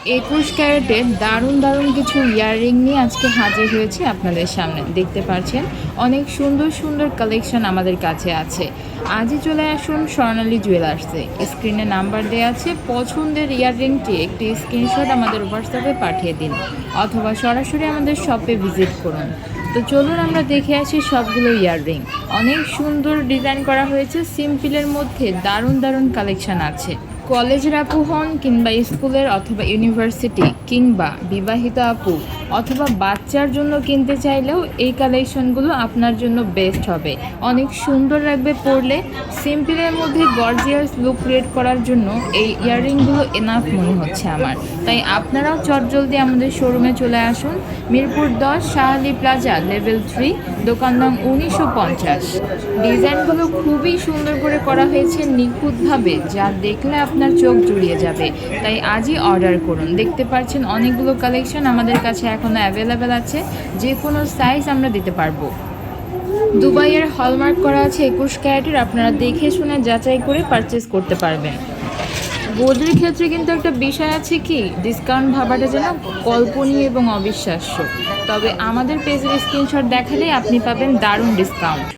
21 ক্যারেটের দারুণ দারুণ কিছু ইয়াররিং নিয়ে আজকে হাজির হয়েছে আপনাদের সামনে। দেখতে পাচ্ছেন অনেক সুন্দর সুন্দর কালেকশন আমাদের কাছে আছে। আজই চলে আসুন স্বর্ণালী জুয়েলার্সে। স্ক্রিনে নাম্বার দেওয়া আছে, পছন্দের ইয়াররিংটি একটি স্ক্রিনশট আমাদের হোয়াটসঅ্যাপে পাঠিয়ে দিন অথবা সরাসরি আমাদের শপে ভিজিট করুন। তো চলুন আমরা দেখে আসি সবগুলো ইয়াররিং। অনেক সুন্দর ডিজাইন করা হয়েছে, সিম্পলের মধ্যে দারুণ দারুণ কালেকশন আছে। কলেজের আপু হন কিংবা স্কুলের অথবা ইউনিভার্সিটি কিংবা বিবাহিত আপু অথবা বাচ্চার জন্য কিনতে চাইলেও এই কালেকশনগুলো আপনার জন্য বেস্ট হবে। অনেক সুন্দর লাগবে পরলে। সিম্পলের মধ্যে গর্জিয়াস লুক ক্রিয়েট করার জন্য এই ইয়াররিংগুলো এনাফ মনে হচ্ছে আমার। তাই আপনারাও চটজলদি আমাদের শোরুমে চলে আসুন। মিরপুর 10, শাহ আলী প্লাজা, লেভেল 3, দোকান নং 1950। ডিজাইনগুলো খুবই সুন্দর করে করা হয়েছে নিখুঁতভাবে, যা দেখলে আপনার চোখ জুড়িয়ে যাবে। তাই আজই অর্ডার করুন। দেখতে পাচ্ছেন অনেকগুলো কালেকশন আমাদের কাছে এখনও অ্যাভেলেবেল আছে, যে কোনো সাইজ আমরা দিতে পারবো। দুবাইয়ের হলমার্ক করা আছে 21 ক্যারেটের, আপনারা দেখে শুনে যাচাই করে পারচেস করতে পারবেন। গোল্ডের ক্ষেত্রে কিন্তু একটা বিষয় আছে, কি ডিসকাউন্ট ভাবাটা যেন কল্পনীয় এবং অবিশ্বাস্য। তবে আমাদের পেজের স্ক্রিনশট দেখালেই আপনি পাবেন দারুণ ডিসকাউন্ট।